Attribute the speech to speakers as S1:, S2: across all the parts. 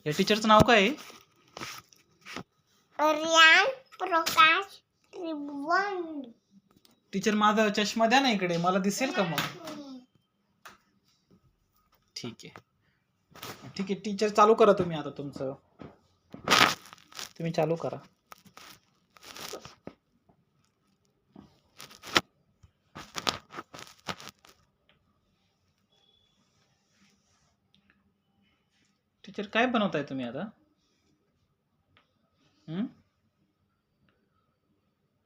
S1: या टीचरचं नाव काय आहे?
S2: रियान प्रकाश त्रिभुवन.
S1: टीचर माझा चष्मा द्या ना इकडे, मला दिसेल का मग? ठीक आहे ठीक आहे टीचर, चालू करा तुम्ही आता तुमचं. तुम्ही चालू करा. टीचर काय बनवताय तुम्ही आता?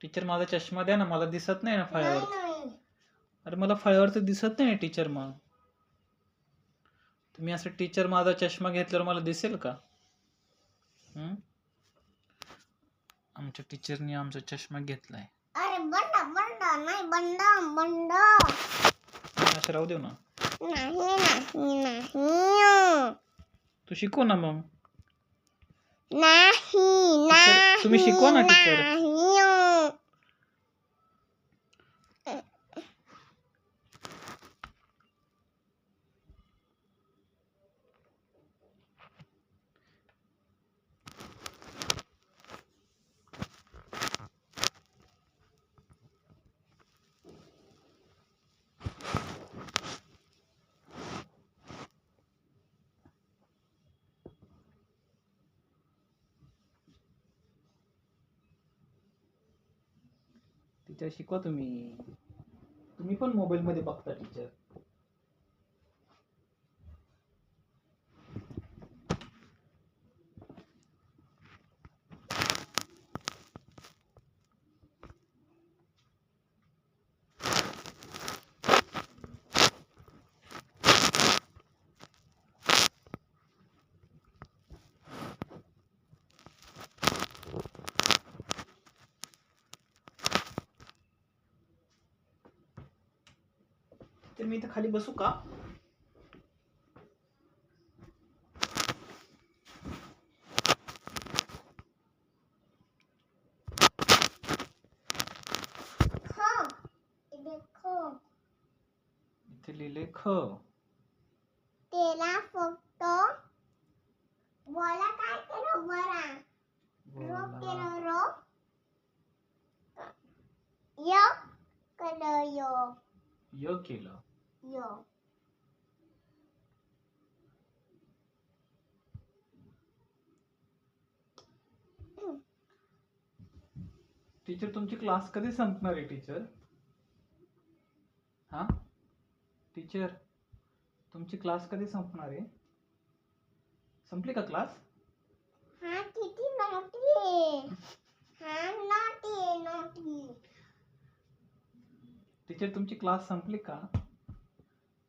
S1: टीचर माझा चष्मा द्या ना, मला दिसत नाही ना फळ्यावर. अरे मला फळ्यावर तर दिसत नाही टीचर. मग तुम्ही असं टीचर माझा चष्मा घेतल्यावर मला दिसेल का? आमच्या टीचरनी आमचा चष्मा घेतलाय.
S2: अरे बंड बंड नाही, बंड बंड.
S1: असं राहू देऊ ना.
S2: नाही नाही नाही.
S1: तू शिकव ना मग.
S2: नाही नाही.
S1: तुम्ही शिकवा ना टीचर. टीचर शिकवा तुम्ही. तुम्ही पण मोबाईल मध्ये बघता टीचर. तर मी इथं खाली बसू का? इथे लिहिले ख.
S2: त्याला फक्त बोला काय करो बरा. रो केलो रो. य केलो यो.
S1: य केलं.
S2: यो.
S1: टीचर तुमची क्लास कधी संपणार आहे टीचर? हा टीचर, तुमची क्लास कधी संपणार आहे? संपली का क्लास?
S2: हा किती नोटी आहे. हा नोटी.
S1: टीचर तुमची क्लास संपली का?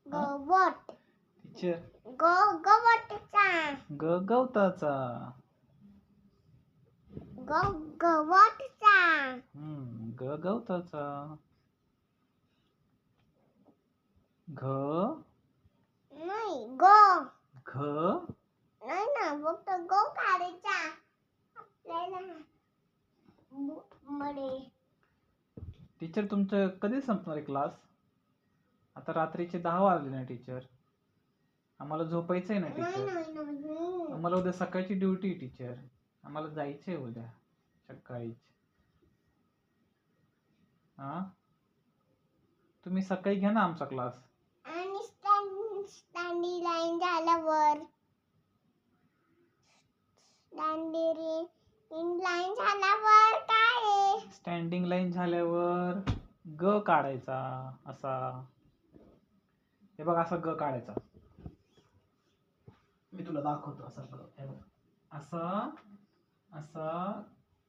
S2: गवत.
S1: टीचर
S2: गवताचा.
S1: गवताचा.
S2: गवताचा.
S1: गवताचा. घ
S2: नाही
S1: घ
S2: नाही ना, फक्त गो काढायचा आपल्याला.
S1: टीचर तुमचं कधी संपणार आहे क्लास? आता रात्रीचे 10 वाजले ना टीचर. आम्हाला झोपायचंय ना टीचर. आम्हाला उद्या सकाळची ड्युटी टीचर. आम्हाला जायचंय उद्या सकाळीच. तुम्ही सकाळी घ्या ना आमचा क्लास.
S2: आणि स्टँडिंग लाईन झाल्यावर. काय?
S1: स्टँडिंग लाईन झाल्यावर ग काढायचा असा. हे बघ असा ग काढायचा. मी तुला दाखवतो असा ग. हे बघ असा असा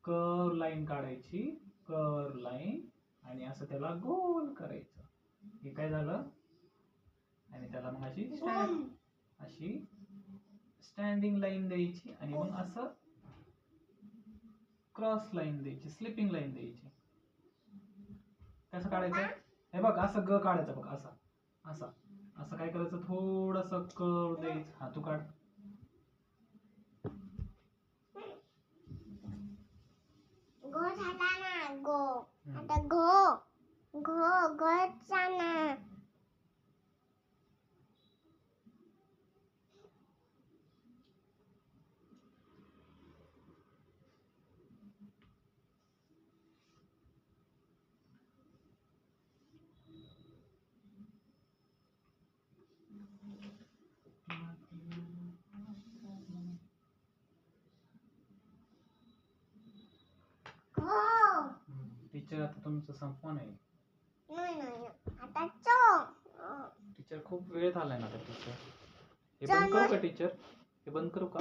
S1: कर्व लाईन काढायची. Curve line. आणि असं त्याला गोल करायचं. हे काय झालं? आणि त्याला मग अशी स्टँडिंग लाईन द्यायची. आणि मग असं क्रॉस लाईन द्यायची. स्लिपिंग लाईन द्यायची. कसं काढायचं? हे बघ असं ग काढायचं बघ. असा असा असं काय करायचं? थोडस कर्व द्यायचं. हा तू काढ.
S2: गो झाला ना गो. आता घरचा ना.
S1: टीचर आता तुमचं संपवण आहे.
S2: नाही नाही आता चो
S1: टीचर खूप वेळ झालाय ना टीचर. हे
S2: चल
S1: बंद करू
S2: मग.
S1: का टीचर? हे बंद करू का?